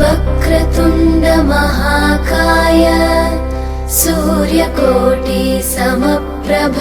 वक्रतुण्ड महाकाय सूर्यकोटि समप्रभ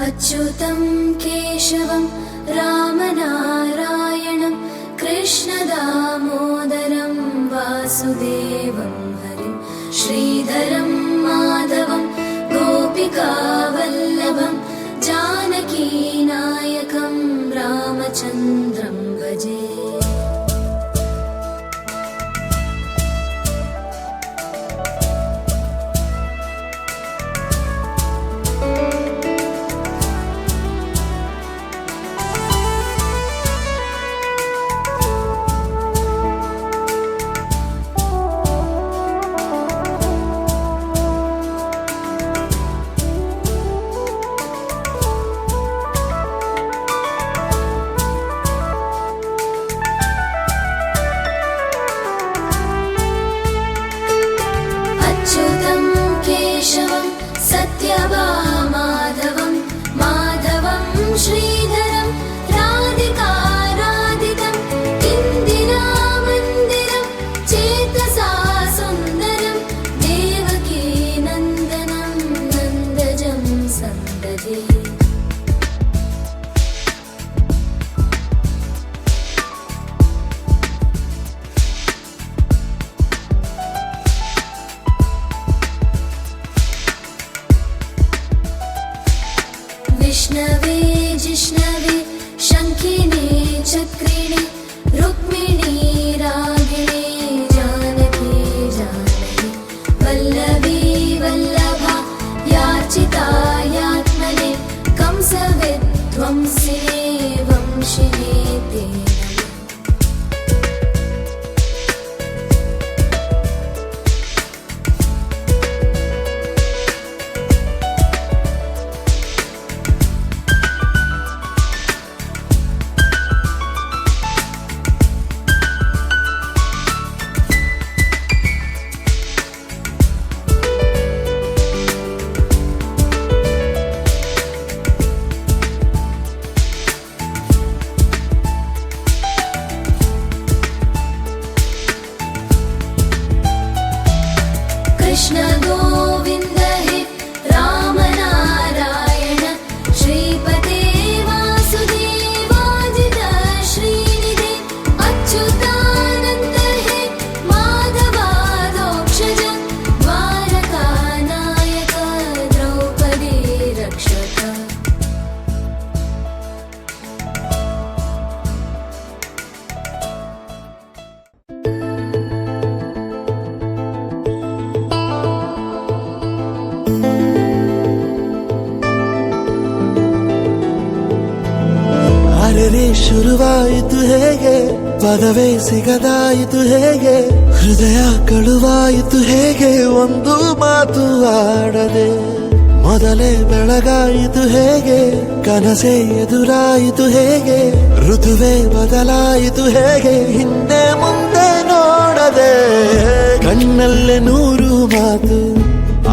अच्युतं केशवं रामनारायणं कृष्णदामोदरं वासुदेवं हरिं श्रीधरं माधवं गोपिकावल्लभं जानकीनायकं रामचन्द्रं भजे। अच्युतं केशवं सत्यभामाधवं माधवं श्रीधरं राधिकाराधितं इन्दिरामन्दिरं चेतसा सुन्दरं देवकी नन्दनं नन्दजं सन्ददे। विष्णवे जिष्णवे शङ्खिने चक्रिणे रुक्मिणी रागिणे जानकी जानकी वल्लभी वल्लभा याचिता यात्मने कंसविध्वंसिने वंशिने ते नमः। कृष्ण गोविन्द हे रामनारायण श्रीपते वासुदेवाजित श्रीनिधे अच्युतानन्द हे माधवादोक्षज द्वारकानायक द्रौपदी रक्षक। ಅರೆ ಶುರುವಾಯಿತು ಹೇಗೆ ಪದವೇ ಸಿಗದಾಯಿತು ಹೇಗೆ ಹೃದಯ ಕಳುವಾಯಿತು ಹೇಗೆ ಒಂದು ಮಾತು ಆಡದೆ ಮೊದಲೇ ಬೆಳಗಾಯಿತು ಹೇಗೆ ಕನಸೇ ಎದುರಾಯಿತು ಹೇಗೆ ಋತುವೇ ಬದಲಾಯಿತು ಹೇಗೆ ಹಿಂದೆ ಮುಂದೆ ನೋಡದೆ ಕಣ್ಣಲ್ಲೇ ನೂರು ಮಾತು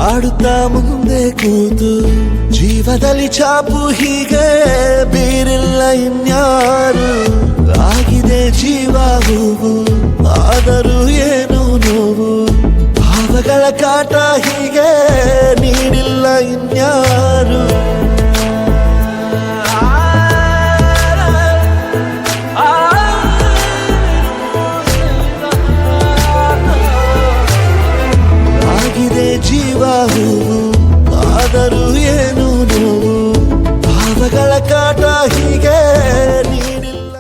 ಆಡುತ್ತಾ ಮುಂದೆ ಕೂತು ಜೀವದಲ್ಲಿ ಛಾಪು ಹೀಗೆ ಬೀರಿಲ್ಲ ಇನ್ಯಾರು ಆಗಿದೆ ಜೀವ ಹೂವು ಆದರೂ ಏನು ನೋವು ಭಾವಗಳ ಕಾಟ ಹೀಗೆ ನೀಡಿಲ್ಲ ಇನ್ಯಾರು ಅರಿವ ಹೂವು ಆದರೂ ಏನು ನೋವು ಭಾವಗಳ ಕಾಟ ಹೀಗೆ ನೀಡಿಲ್ಲ.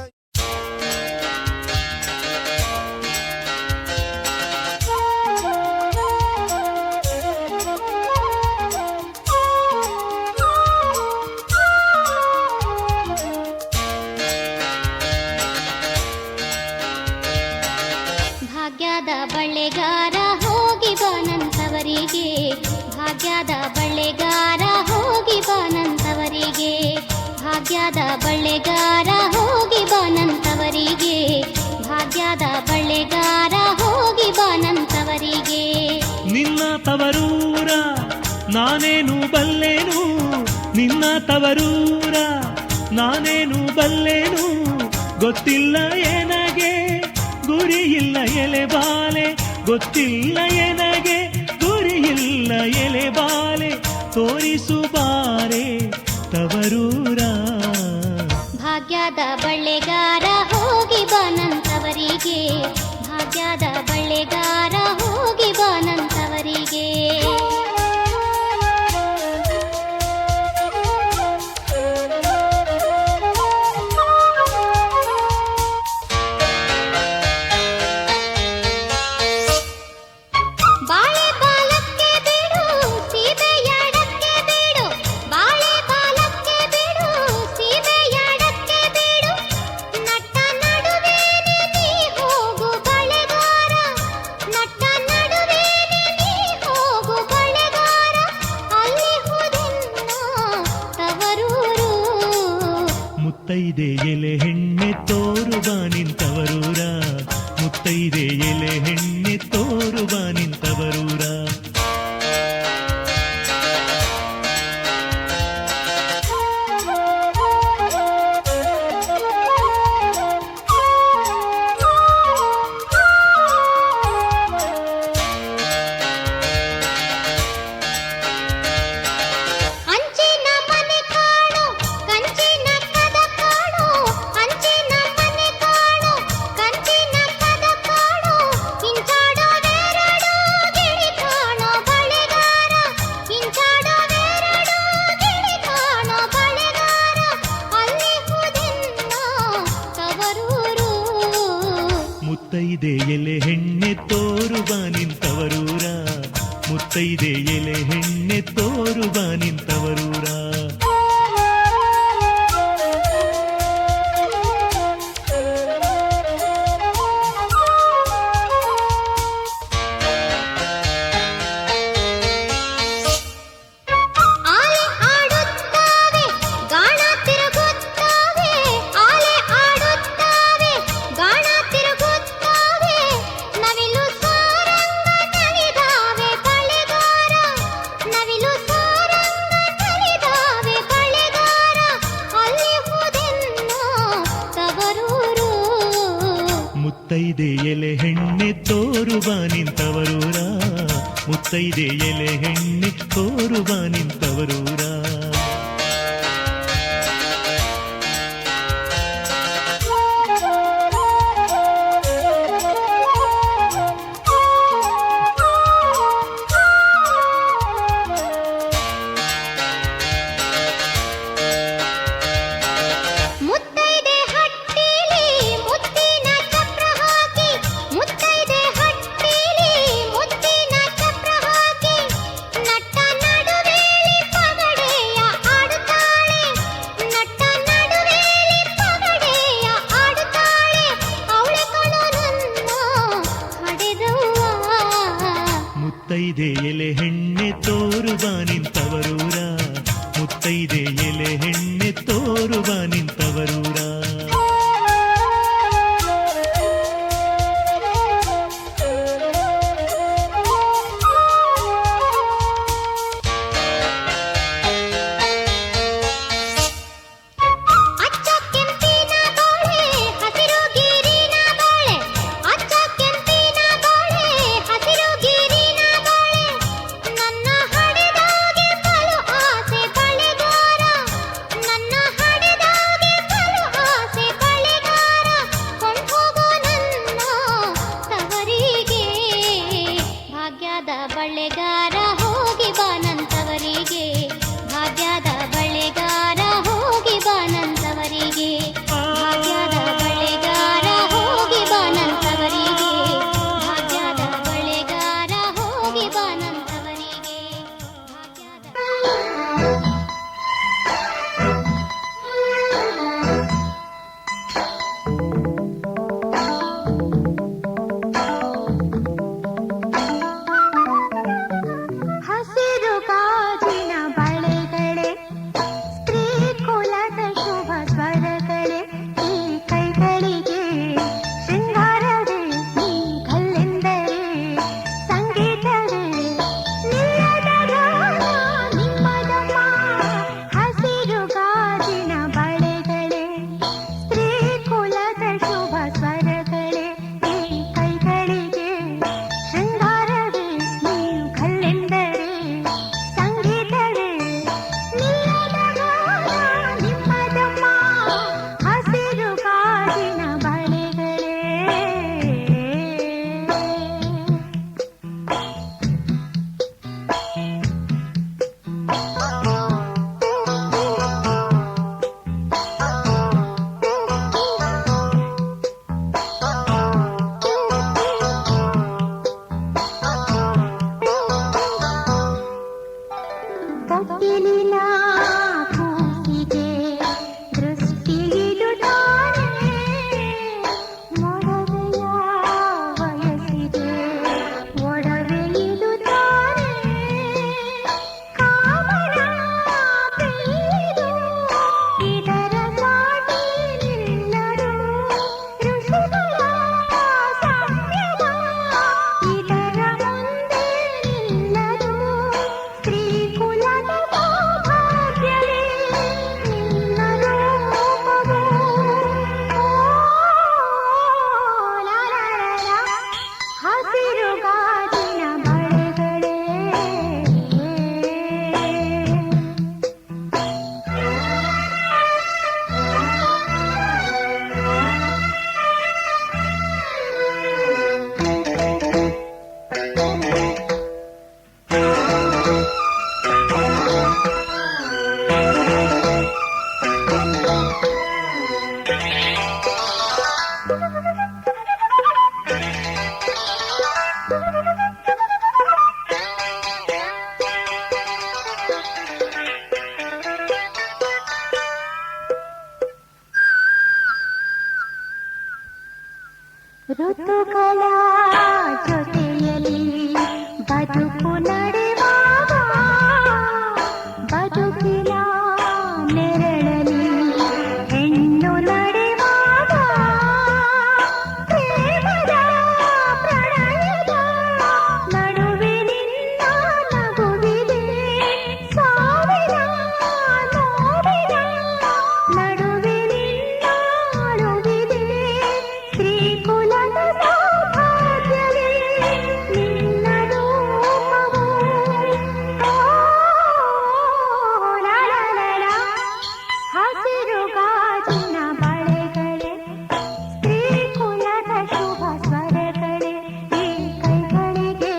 ಭಾಗ್ಯದ ಬಳ್ಳೆಗಾರ ಹೋಗಿ ಬಾನಂತವರಿಗೆ, ಭಾಗ್ಯದ ಬಳ್ಳೆಗಾರ ಹೋಗಿ ಬಾನಂತವರಿಗೆ, ಭಾಗ್ಯದ ಬಳ್ಳೆಗಾರ ಹೋಗಿ ಬಾನಂತವರಿಗೆ, ಭಾಗ್ಯದ ಬಳ್ಳೆಗಾರ ಹೋಗಿ ಬಾನಂತವರಿಗೆ. ನಿನ್ನ ತವರೂರ ನಾನೇನು ಬಲ್ಲೆನು, ನಿನ್ನ ತವರೂರ ನಾನೇನು ಬಲ್ಲೆನು, ಗೊತ್ತಿಲ್ಲ ಏನಗೆ ಗುರಿಯಿಲ್ಲ ಎಲೆಬಾಲೆ, ಗೊತ್ತಿಲ್ಲ ಎನಗೆ ಗುರಿಯಿಲ್ಲ ಎಲೆಬಾಲೆ, ತೋರಿಸು ಬಾರೆ ತವರೂರ. ಭಾಗ್ಯದ ಬಳ್ಳೆಗಾರ ಹೋಗಿ ಬಾನಂತವರಿಗೆ, ಭಾಗ್ಯದ ಬಳ್ಳೆಗಾರ ಹೋಗಿ ಬಾನಂತವರಿಗೆ. ಬಾಳೆ ಬಾಲಕ್ಕೆ ಬಿಡು ಸೀಬೆಯಡಕ್ಕೆ ಬಿಡು, ಬಾಳೆ ಬಾಲಕ್ಕೆ ಬಿಡು ಸೀಬೆಯಡಕ್ಕೆ ಬಿಡು, ನಟ್ಟ ನಡುವೇನೆ ನೀ ಹೋಗು ಬಳೆಗಾರ, ನಟ್ಟ ನಡುವೇನೆ ನೀ ಹೋಗು ಬಳೆಗಾರ, ಅಲ್ಲಿ ಹುದಿನ್ನ ತವರೂರು. ಮುತ್ತೈದೆ ಎಲೆ ಹೆಣ್ಣೆ ತೋರುವ ನಿಂತವರೂರ, ಮುತ್ತೈದೆ ಎಲೆ ಹೆಣ್ಣೆ ತೋರುವ ನಿಂತವರೂರ. ಅಂಚಿನ ಮನೆ ಕಾಣು ಕಂಚಿನ ಕದ ಕಾಣು, ಅಂಚಿನ ಮನೆ ಕಾಣು ಕಂಚಿನ ಕದ ಕಾಣು, ಇಂಚಾಡೋವೆರಡು ಗಿಳಿ ಕಾಣೋ ಬಳೆಗಾರ, ಇಂಚಾಡೋವೆರಡು ಗಿಳಿ ಕಾಣೋ ಬಳೆಗಾರ, ಅಲ್ಲಿ ಹುದಿನ್ನ ತವರೂರು. ಮುತ್ತೈದೆ ಎಲೆ ಹೆಣ್ಣೆ ತೋರುವ ನಿಂತವರೂರ, ಮುತ್ತೈದೆ ಎಲೆ ಹೆಣ್ಣೆ ತೋರುವ ನಿಂತವರೂರ. ಆಲೆ ಆಡುತ್ತಾವೆ ಗಾಣ ತಿರುಗುತ್ತಾವೆ, ಆಲೆ ಆಡುತ್ತಾವೆ ಗಾಣ ತಿರುಗುತ್ತಾವೆ, ನವಿಲು ಸಾರಂಗ ನಲಿದಾವೆ ಬಳೆಗಾರ, ನವಿಲು ಸಾರಂಗ ನಲಿದಾವೆ ಬಳೆಗಾರ, ಅಲ್ಲಿ ಹುದಿನ್ನ ತವರೂರು. ಮುತ್ತೈದೆ ಎಲೆ ಹೆಣ್ಣೆ ತೋರುವ ನಿಂತವರೂರ, ಮುತ್ತೈದೆ ಎಲೆ ಹೆಣ್ಣೆ ತೋರುವ ನಿಂತವರೂರ. ಮುತ್ತೈದೆ ಹಟ್ಟಿಲಿ ಮುತ್ತಿನ ಚಪ್ರ ಹಾಕಿ, ಮುತ್ತೈದೆ ಹಟ್ಟಿಲಿ ಮುತ್ತಿನ ಚಪ್ರ ಹಾಕಿ, ನಟ್ಟ ನಡುವೇಲಿ ಪಗಡೆಯ ಆಡುತ್ತಾಳೆ, ನಟ್ಟ ನಡುವೇಲಿ ಪಗಡೆಯ ಆಡುತ್ತಾಳೆ, ಅವಳೆ ಕಣೋ ನನ್ನ ಹಡೆದವ್ವ. ಮುತ್ತೈದೆ ಎಲೆ ಹೆಣ್ಣೆ ತೋರುವ ನಿಂತವರೂರ, ಮುತ್ತೈದೆ ಎಲೆ ಹೆಣ್ಣೆ ತೋರುವ ನಿಂತವರೂರ. ಅಚ್ಚ ಕೆಂಪಿನ ಬಾಳೆ ಹಸಿರು ಗಿರಿನ ಬಾಳೆ, ಅಚ್ಚ ಕೆಂಪಿನ ಬಾಳೆ ಹಸಿರು ಗಿರಿನ ಬಾಳೆ, ನನ್ನ ಹಡೆದಾಗೆ ಬಲು ಆಸೆ ಬಳೆಗಾರ, ನನ್ನ ಹಡೆದಾಗೆ ಬಲು ಆಸೆ ಬಳೆಗಾರ, ಕೊಂಡ್ಹೋಗೋ ನನ್ನ ತವರಿಗೆ. ಭಾಗ್ಯದ ಬಳೆಗಾರ ಹೋಗಿ ಋತುಗಳ ಜೊತೆಯಲ್ಲಿ ಬದುಕು ನಡೆವಾಗ ಬದುಕಿನ ನೆರಳಲ್ಲಿ ಹೆಣ್ಣು ನಡೆವಾಗ ಪ್ರೇಮದ ಪ್ರಣಯದ ನಡುವಿನಿಂದ ನಗುವಿದೆ ಸಾವಿರ ನೋವಿನ ನಡುವಿನಿಂದ ಅಳುವಿದೆ ಶ್ರೀಕುಲದ ಸೌಭಾಗ್ಯವೇ ನಿನ್ನ ರೂಪವು ಲಾ ಲಾ ಲಾ ಲಾ. ಹಸಿರು ಗಾಜಿನ ಬಳೆಗಳೇ ಶ್ರೀಕುಲದ ಶುಭ ಸ್ವರಗಳೇ ಈ ಕೈಗಳಿಗೆ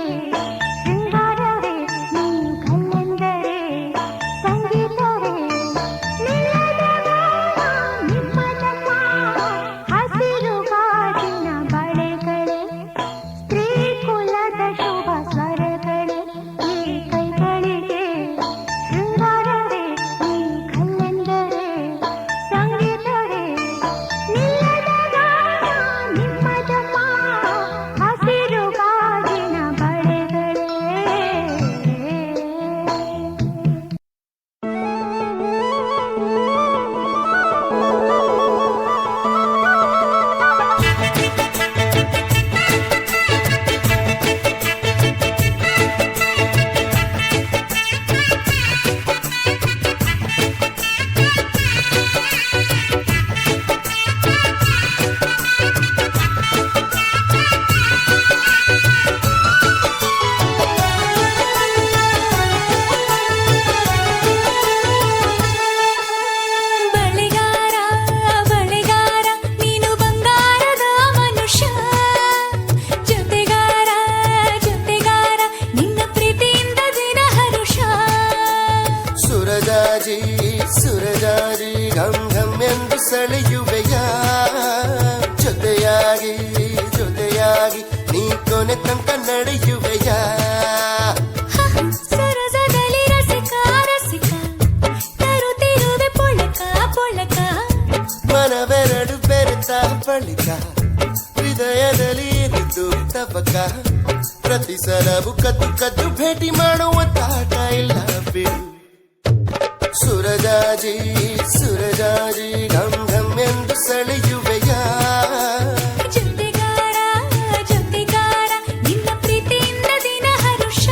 ಶೃಂಗಾರವೇ ನೀ ಕಲ್ಲೆಂದರೆ ಸಂಗೀತವೇ ನಿಲ್ಲದ ನಿಮ್ಮದಮ್ಮ. ಹಸಿರು ಗಾಜಿನ ಬಳೆಗಳೇ ಶ್ರೀಕುಲದ ಶುಭ ಸ್ವರಗಳೇ ಈ ಕೈಗಳಿಗೆ ಶೃಂಗಾರವೇ ನೀ ಕಲ್ಲೆಂದರೆ ಸಂಗೀತವೇ ನಿಲ್ಲದ ನಿಮ್ಮದಮ್ಮ. ಹಸಿರು ಗಾಜಿನ ಬಳೆಗಳೇ. ಬಳೆಗಾರ ಬಳೆಗಾರ ನೀನು ಬಂಗಾರದ ಮನುಷ್ಯ ಜೊತೆಗಾರ ಜೊತೆಗಾರ ನಿನ್ನ ಪ್ರೀತಿಯಿಂದ ದಿನ ಹರುಷ ಸುರಜಾಜಿ ಸುರಜಾಜಿ ಘಂ ಘಂ ಎಂದು ಸೆಳೆಯುವೆಯ ಜೊತೆಯಾಗಿ ಜೊತೆಯಾಗಿ ನೀ ಕೊನೆ ತನಕ ನಡೆಯುವೆಯ ಸರಸದಲ್ಲಿ ರಸಿಕ ರಸಿಕ ತರುತ್ತಿರುವೆ ಪೊಳಕ ಪೊಳಕ ಮನವೆರಡು ಬೆರೆತ ಬಳಿಕ ಹೃದಯದಲ್ಲಿ ಇರಿದು ತಬಕ ಪ್ರತಿ ಸಲವು ಕದ್ದು ಕದ್ದು ಭೇಟಿ ಮಾಡುವ ತಾಟ ಇಲ್ಲ ಬಿಡು ಸುರಜಾಜಿ ಸುರಜಾಜಿ ಘಂ ಘಂ ಎಂದು ಸೆಳೆಯುವೆಯ ಜೊತೆಗಾರ ಜೊತೆಗಾರ ನಿನ್ನ ಪ್ರೀತಿಯಿಂದ ದಿನ ಹರುಷ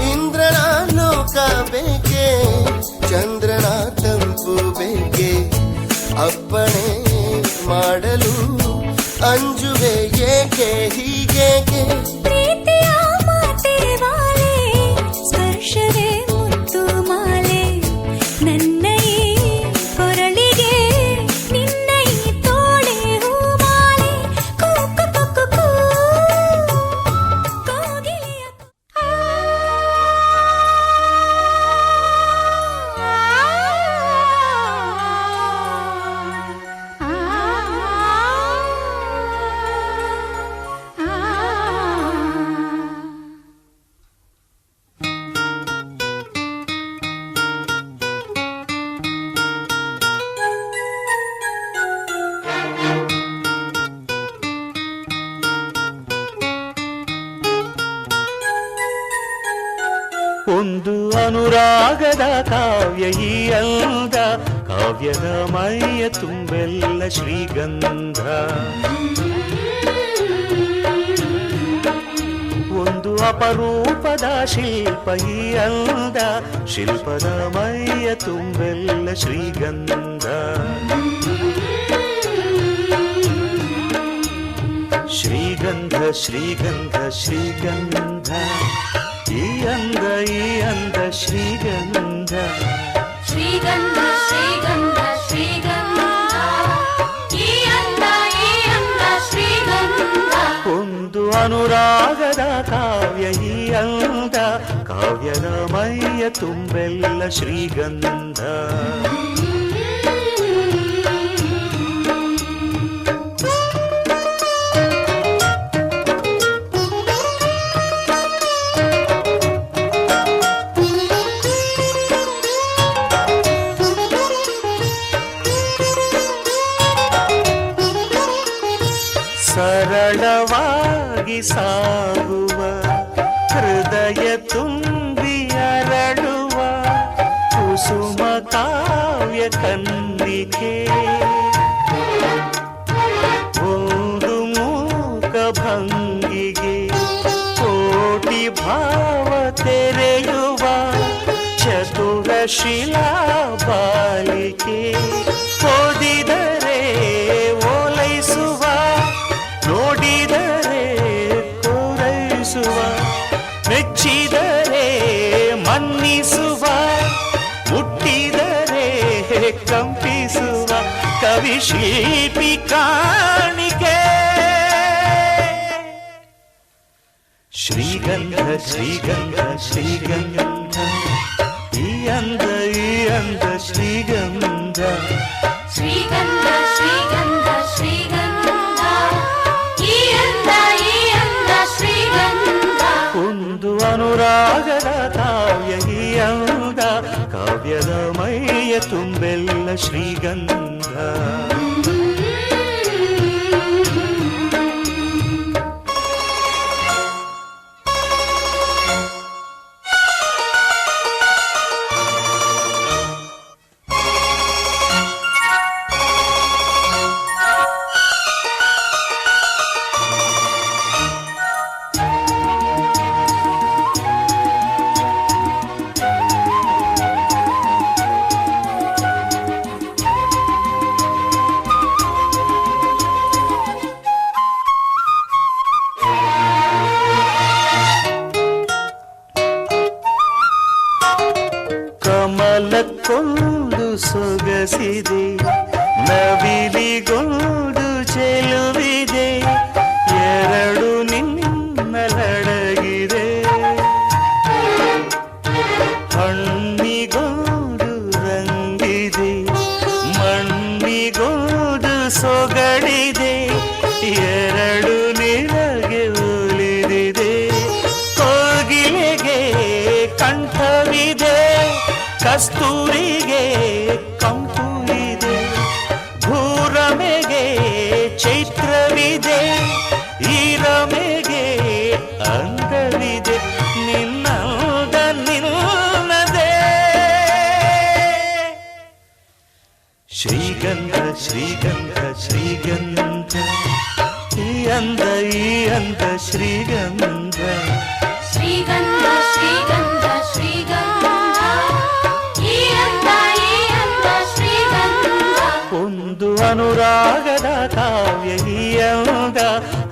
ಇಂದ್ರನ ಲೋಕ ಬೇಕೆ ಚಂದ್ರನ ತಂಪು ಬೇಕೆ ಅಪ್ಪಣೆ ಮಾಡಲು ಅಂಜುವೆ ಏಕೆ ಹೀಗೇಕೆ ಪ್ರೀತಿಯ ಮಾತೆ ವಾಲೆ ಸ್ಪರ್ಶವೇ ಮುತ್ತು ಮಾಲೆ ನನ್ನ ಈ ಕೊರಳಿಗೆ ನಿನ್ನ ಈ ತೋಳೆ ಹೂಮಾಲೆ ಕೂಕು ಕುಕ್ಕು ಕೂ ಕೋಗಿಲೆಯ ಒಂದು ಅನುರಾಗದ ಕಾವ್ಯ ಈ ಅಂದ ಕಾವ್ಯದ ಮೈಯ ತುಂಬೆಲ್ಲ ಶ್ರೀಗಂಧ ಒಂದು ಅಪರೂಪದ ಶಿಲ್ಪ ಈ ಅಂದ, ಶಿಲ್ಪದ ಮೈಯ ತುಂಬೆಲ್ಲ ಶ್ರೀಗಂಧ. ಶ್ರೀಗಂಧ ಶ್ರೀಗಂಧ ಶ್ರೀಗಂಧ, ಈ ಅಂದ ಶ್ರೀಗಂಧ. ಶ್ರೀಗಂಧ ಶ್ರೀಗಂಧ ಶ್ರೀಗಂಧ, ಈ ಅಂದ ಶ್ರೀಗಂಧ. ಒಂದು ಅನುರಾಗದ ಕಾವ್ಯ ಈ ಅಂದ, ಕಾವ್ಯದ ಮೈಯ ತುಂಬೆಲ್ಲ ಶ್ರೀಗಂಧ. ಸರಳವಾಗಿ ಸಾಗುವ ಹೃದಯ ತುಂಬಿ ಅರಳುವ ಕುಸುಮ ಕಾವ್ಯ ಕನ್ನಿಕೆ, ಒಂದು ಮೂಕ ಭಂಗಿಗೆ ಕೋಟಿ ಭಾವ ತೆರೆಯುವ ಚತುರ ಶಿಲಾ ಬಾಲಿಕೆ. ಓದಿದರೆ ಓಲೈಸುವ, ನೋಡಿದರೆ ಕೋರೈಸುವ, ಮೆಚ್ಚಿದರೆ ಮನ್ನಿಸುವ, ಹುಟ್ಟಿದರೆ ಕಂಪಿಸುವ ಕವಿ ಶಿಲ್ಪಿ ಕಾಣಿಕೆ. ಶ್ರೀಗಂಧ ಶ್ರೀಗಂಧ ಶ್ರೀಗಂಧ, ಈ ಅಂದ ಶ್ರೀಗಂಧ. ಶ್ರೀಗಂಧ ಶ್ರೀಗಂಧ ಶ್ರೀಗಂಧ, ಈ ಅಂದ ಶ್ರೀಗಂಧ. ಒಂದು ಅನುರಾಗದ ಕಾವ್ಯ ಈ ಅಂದ, ಕಾವ್ಯದ ಮೈಯ ತುಂಬೆಲ್ಲ ಶ್ರೀಗಂಧ. ಕಮಲಕ್ಕೊಂದು ಸೊಗಸಿದೆ, ನವಿಲಿಗೊಂದು ಚೆಲುವಿದೆ, ಎರಡು ನಿನ್ನಲಡಗಿದೆ. ಹಣ್ಣಿಗೊಂದು ರಂಗಿದೆ, ಮಣ್ಣಿಗೊಂದು ಸೊಗಡಿದೆ, ಎರಡು ನಿನಗೆ ಒಲಿದಿದೆ. ಕೋಗಿಲೆಗೆ ಕಂಠವಿದೆ, ಕಸ್ತೂರಿಗೆ ಕಂಪು ಇದೆ, ಭೂರಮೆಗೆ ಚೈತ್ರವಿದೆ, ಈ ರಮೆಗೆ ಅಂದವಿದೆ, ನಿನ್ನದ ನಿನ್ನದೇ. ಶ್ರೀಗಂಧ ಶ್ರೀಗಂಧ ಶ್ರೀಗಂಧ, ಈ ಅಂದ ಶ್ರೀಗಂಧ. ಶ್ರೀಗಂಧ ಶ್ರೀಗಂಧ ಶ್ರೀಗಂಧ, ಈ ಅಂದ ಶ್ರೀಗಂಧ. ಒಂದು ಅನುರಾಗದ ಕಾವ್ಯ ಈ ಅಂದ,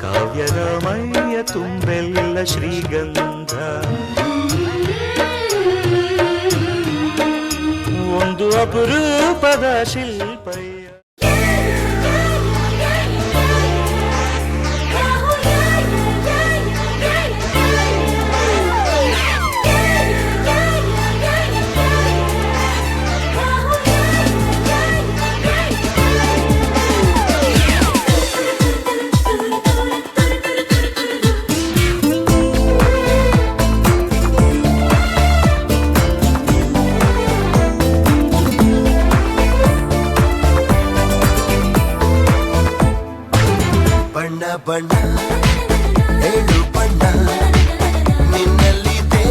ಕಾವ್ಯದ ಮೈಯ ತುಂಬೆಲ್ಲ ಶ್ರೀಗಂಧ. ಒಂದು ಅಪರೂಪದ ಶಿಲ್ಪಯ್ಯ. ಬಣ್ಣ ಬಣ್ಣ ಏಳು ಬಣ್ಣ ನಿನ್ನಲ್ಲಿದೆ,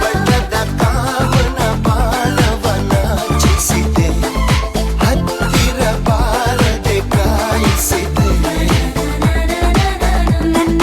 ಬಣ್ಣದ ಕಾಮನ ಬಾಣವನ ಚಿಸಿದೆ, ಹತ್ತಿರ ಬಾರದೆ ಕಾಯಿಸಿದೆ. ನನ್ನ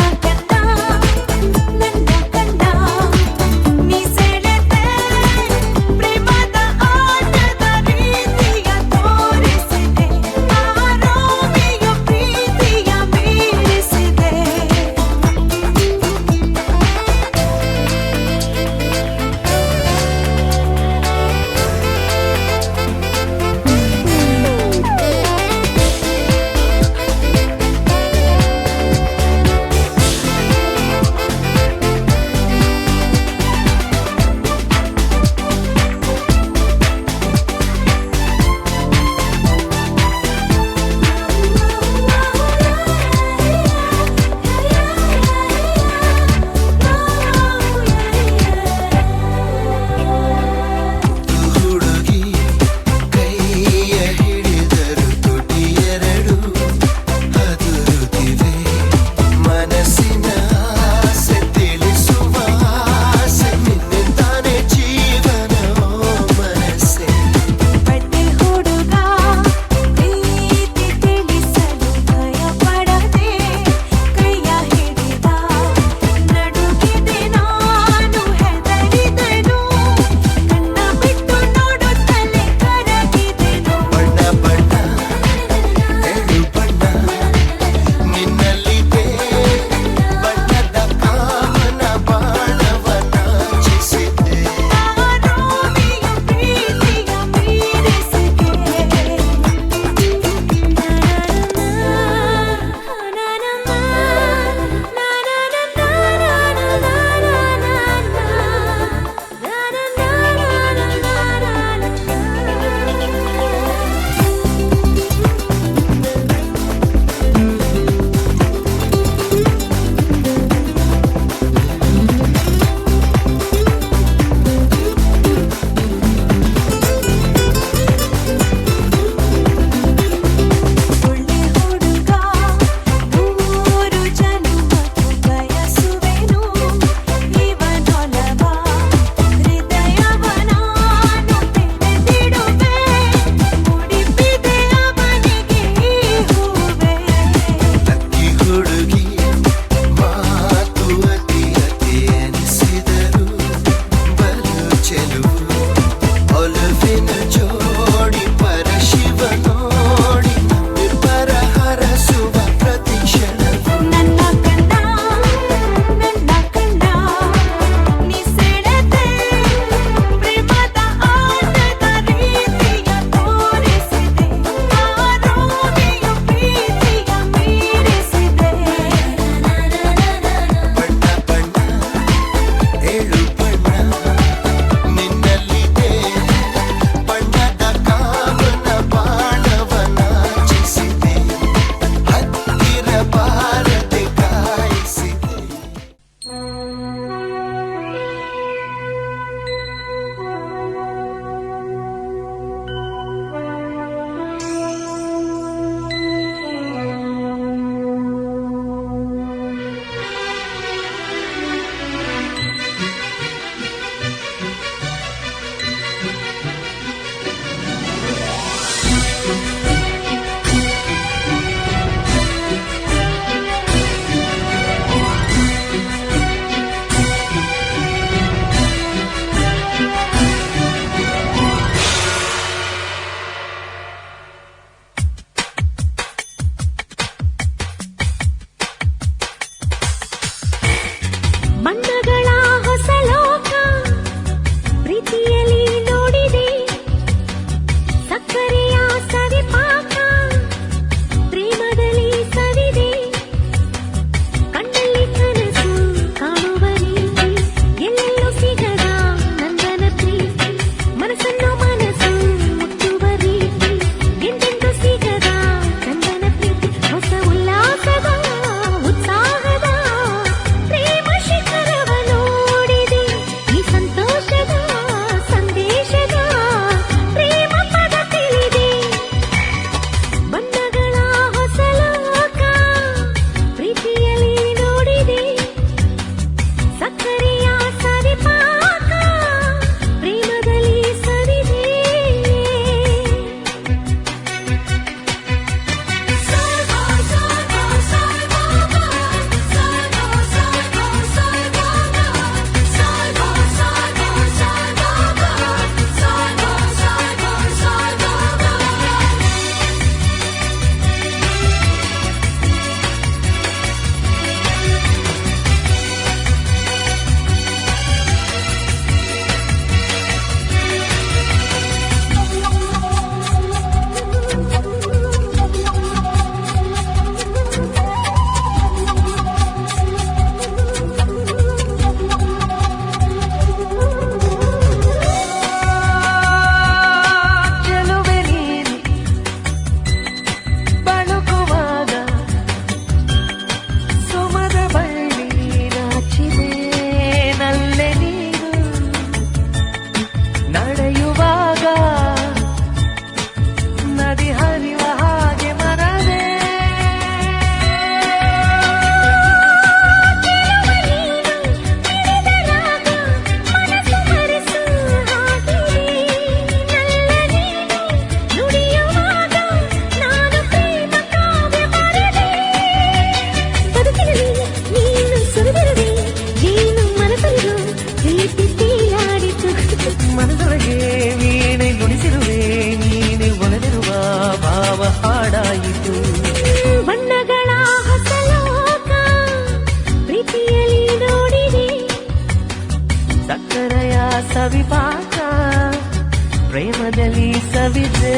ಸವಿದೆ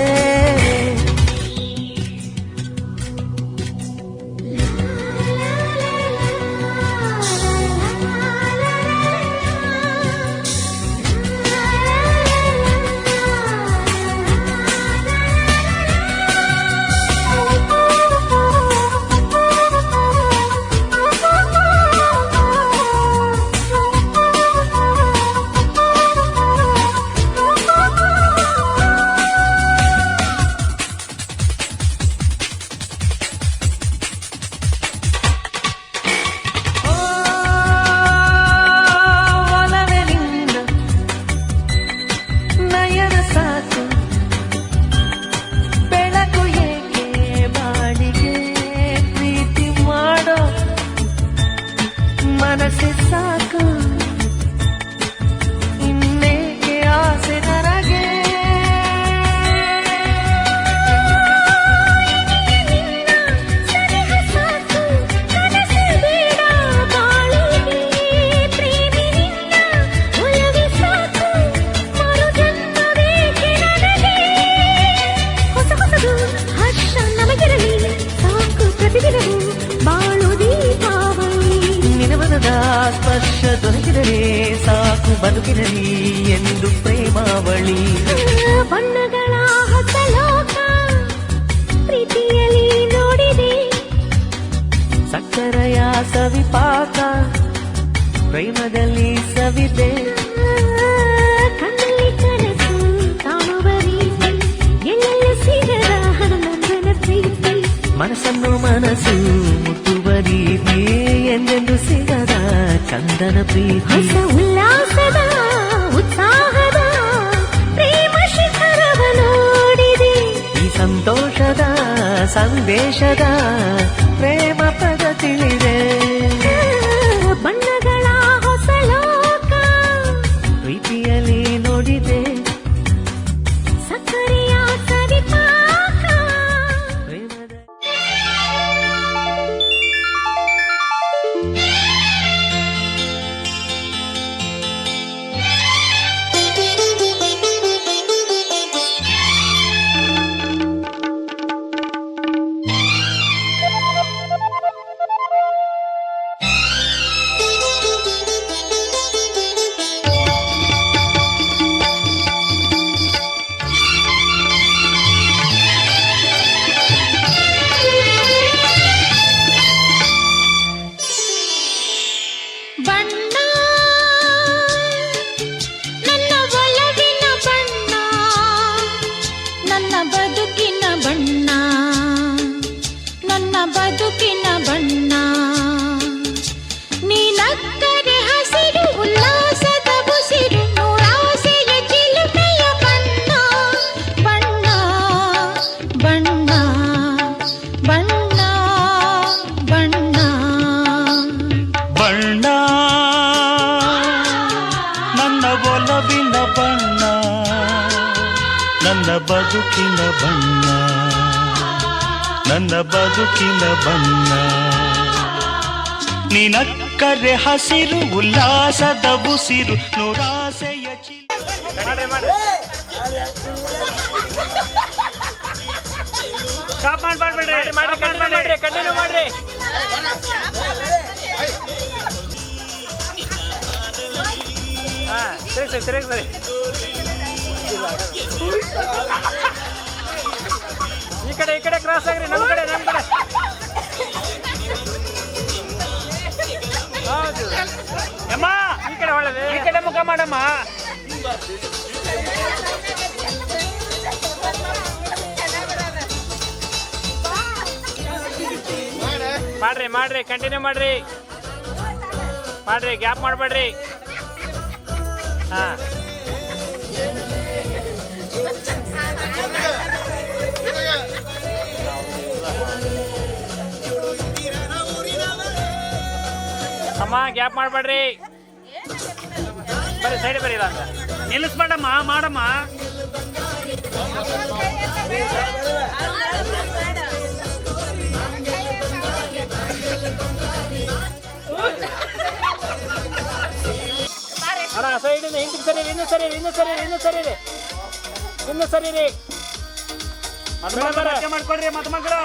ಮನಸ್ಸೆ ಸಾಕು ಇನ್ನೇಕೆ ಆಸೆ ನನಗೆ ಹೊಸ ಹೊಸದು ಹರ್ಷ ನಮಗಿರಲಿ ಸಾಕು ಪ್ರತಿದಿನವೂ ಬಾಳು ದೀಪಾವಳಿ ನಿನವನದ ಸ್ಪರ್ಶ ದೊರಕಿದರೆ ಸಾಕು ಬದುಕಿರಲಿ ಎಂದು ಪ್ರೇಮಾವಳಿ ಬಣ್ಣಗಳ ಹೊಸ ಲೋಕ ಪ್ರೀತಿಯಲ್ಲಿ ನೋಡಿದೆ ಸಕ್ಕರೆಯ ಸವಿಪಾಕ ಪ್ರೇಮದಲ್ಲಿ ಸವಿದೆ ಕಣ್ಣಲ್ಲಿ ಕನಸು ಕಾಣುವ ರೀತಿ ಎಲ್ಲೆಲ್ಲ ಸಿಗದ ನಂದನ ಪ್ರೀತಿ ಮನಸ್ಸನ್ನು ಮನಸ್ಸು ಮುಟ್ಟುವ ರೀತಿ ಎಂದೆಂದು ಸಿಗದ ಚಂದನ ಪ್ರೀತಿ ಹೊಸ ಉಲ್ಲಾಸದ ಉತ್ಸಾಹದ ಪ್ರೇಮ ಶಿಖರವ ನೋಡಿದೆ ಈ ಸಂತೋಷದ ಸಂದೇಶದ ಪ್ರೇಮ ಪದ ತಿಳಿದೆ ಬಣ್ಣಗಳ ಹೊಸ ಲೋಕ ಪ್ರೀತಿಯಲ್ಲಿ ನೋಡಿದೆ ಸಕ್ಕರೆಯ ಸವಿಪಾಕ ಪ್ರೇಮದ ಬಣ್ಣ ನನ್ನ ಒಲವಿನ ಬಣ್ಣ ನನ್ನ ಬದುಕಿನ ಬಣ್ಣ ನನ್ನ ಬದುಕಿನ ಬಣ್ಣ ನೀನಕ್ಕರೆ ಹಸಿರು ಉಲ್ಲಾಸದ ಬುಸಿರು ನೂರಾಸೆಯ ಚಿಲುಮೆಯ ಬಣ್ಣ ಬಣ್ಣ ಬಣ್ಣ ಬಣ್ಣ ಬಣ್ಣ ಬಣ್ಣ ನನ್ನ ಒಲವಿನ ಬಣ್ಣ ನನ್ನ ಬದುಕಿನ ಬಣ್ಣ ನನ್ನ ಬದುಕಿನ ಬಣ್ಣ ನಿನಕ್ಕರೆ ಹಸಿರು ಉಲ್ಲಾಸದ ಬುಸಿರು ನೂರಾಸೆಯ ಮಾಡ್ರಿ ಕಂಟಿನ್ಯೂ ಮಾಡ್ರಿ ತಿರುಗಿ ಸರಿ ಈ ಕಡೆ ಕ್ರಾಸ್ ಆಗ್ರಿ ನಮ್ಮ ಕಡೆ ಹೌದು ಅಮ್ಮ ಈ ಕಡೆ ಒಳ್ಳೆದು ಈ ಕಡೆ ಮುಖ ಮಾಡಮ್ಮ ಮಾಡ್ರಿ ಕಂಟಿನ್ಯೂ ಮಾಡ್ರಿ ಗ್ಯಾಪ್ ಮಾಡಬೇಡ್ರಿ ಹಾ ಅಮ್ಮ ಗ್ಯಾಪ್ ಮಾಡಬೇಡ್ರಿ ಬರ್ರಿ ಸೈಡ್ ಬರ್ರಿ ಇಲ್ಲ ಅಂತ ನಿಲ್ಲಿಸ್ಬೇಡಮ್ಮ ಮಾಡಮ್ಮ ಅಣ್ಣ ಸೈಡ್ ಇನ್ನೂ ಸರಿ ಇನ್ನು ಸರಿ ರೀ ಮದುವೆ ಮಾಡ್ಕೊಡ್ರಿ ಮದುಮಗಳು.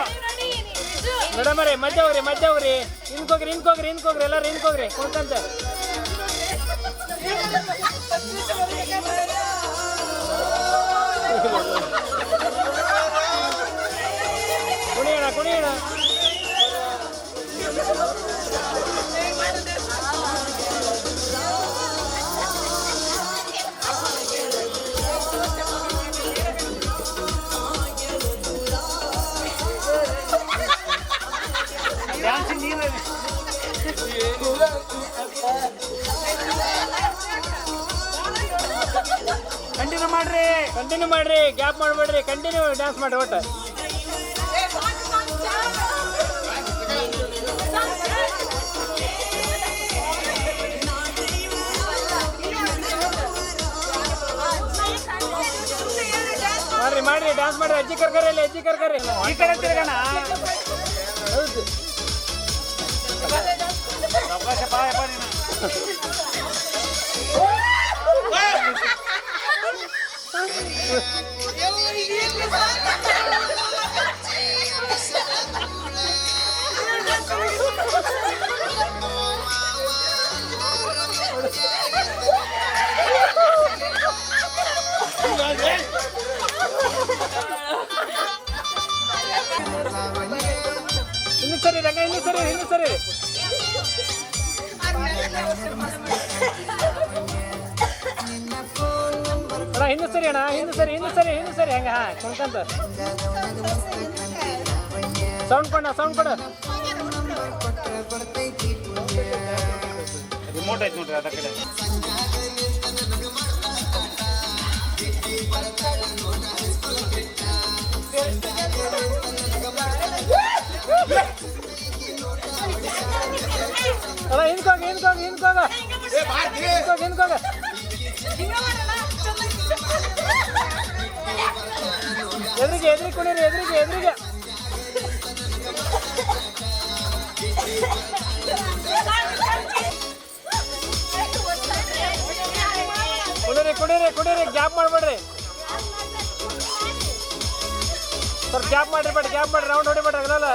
ಮೇಡಮರೇ ಮಧ್ಯ ಹೋಗ್ರಿ ಹಿಂದ್ಕೋಗ್ರಿ ಎಲ್ಲರೂ ಹಿಂದ್ಕೋಗ್ರಿ ಕುಣ್ಕಂತ. ಕುಣಿಯೋಣ ಡ್ಯಾನ್ಸ್ ನೀವೇ ಕಂಟಿನ್ಯೂ ಮಾಡ್ರಿ ಗ್ಯಾಪ್ ಮಾಡ್ಬೇಡ್ರಿ, ಕಂಟಿನ್ಯೂ ಡ್ಯಾನ್ಸ್ ಮಾಡ್ರಿ ಒಟ್ಟು. ಮಾಡ್ರಿ ಡ್ಯಾನ್ಸ್ ಮಾಡ್ರಿ. ಅಜ್ಜಿ ಕರ್ಕರಿ ಈ ಕಡೆ ತಿರ್ಗೋಣ. ಹೌದು ಅವಕಾಶ ಬಾಯಪ್ಪ ನೀನು. ಇನ್ನು ಸರಿ ರಂಗ, ಇನ್ನು ಸರಿ ಅಣ್ಣ, ಇನ್ನು ಸರಿ ಹಂಗ. ಹಾ ಕುಣ್ಕಂತ ಸೌಂಡ್ ಕೊಡ. ರಿಮೋಟ್ ಐತೆ ನೋಡ್ರಿ ಅದ ಕಡೆ. ಅಲ್ಲ ಹಿಂದ್ಕೋಗ ಎದುರಿಗೆ ಕುಣಿರಿ, ಎದುರಿಗೆ ಕುಡಿರಿ ಗ್ಯಾಪ್ ಮಾಡ್ಬೇಡ್ರಿ. ಸ್ವಲ್ಪ ಗ್ಯಾಪ್ ಮಾಡ್ರಿ, ರೌಂಡ್ ಹೊಡಿಬೇಡ್ರಿ ಅಗಲಲ್ಲ.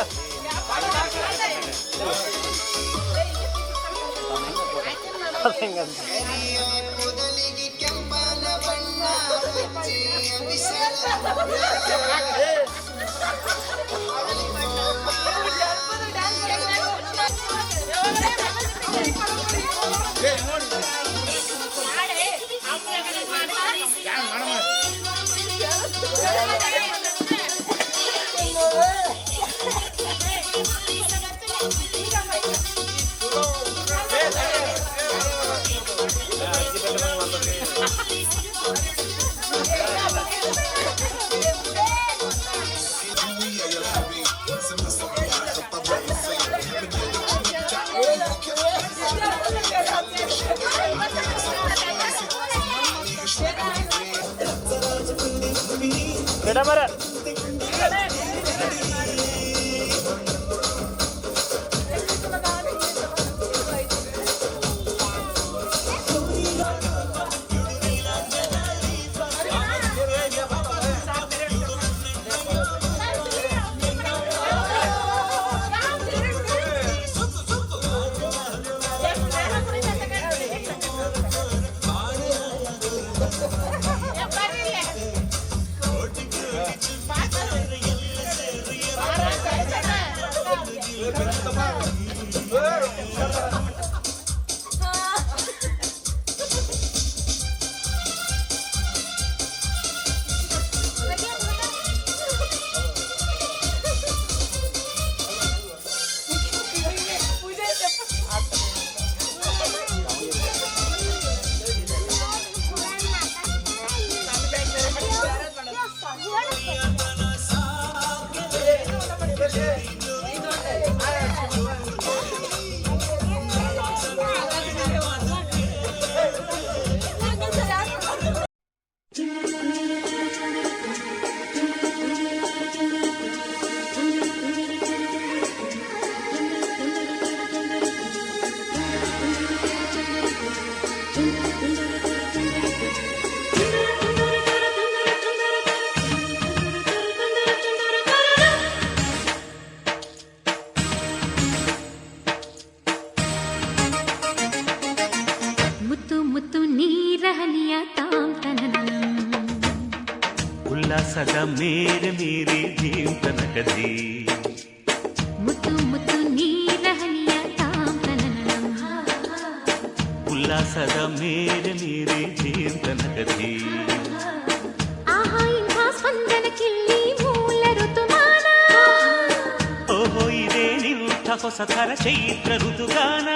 ಮೇಡಮರ ಉಲ್ಲಾಸದ ಮೇರೆ ಮೀರಿ ಜೀವನಕದಿ ಮುತ್ತು ಮುತ್ತು ನೀರ ಹನಿಯ ತಾಂತನನ ಉಲ್ಲಾಸದ ಮೇರೆ ಮೀರಿ ಜೀವನಕದಿ ಆಹಾ ಇಂಥ ಸ್ಪಂದನಕ್ಕಿಲ್ಲಿ ಮೂಲ ಋತುಮಾನ ಓಹೋ ಇದೇ ನಿಂಥ ಹೊಸ ಥರ ಚೈತ್ರ ಋತುಗಾನ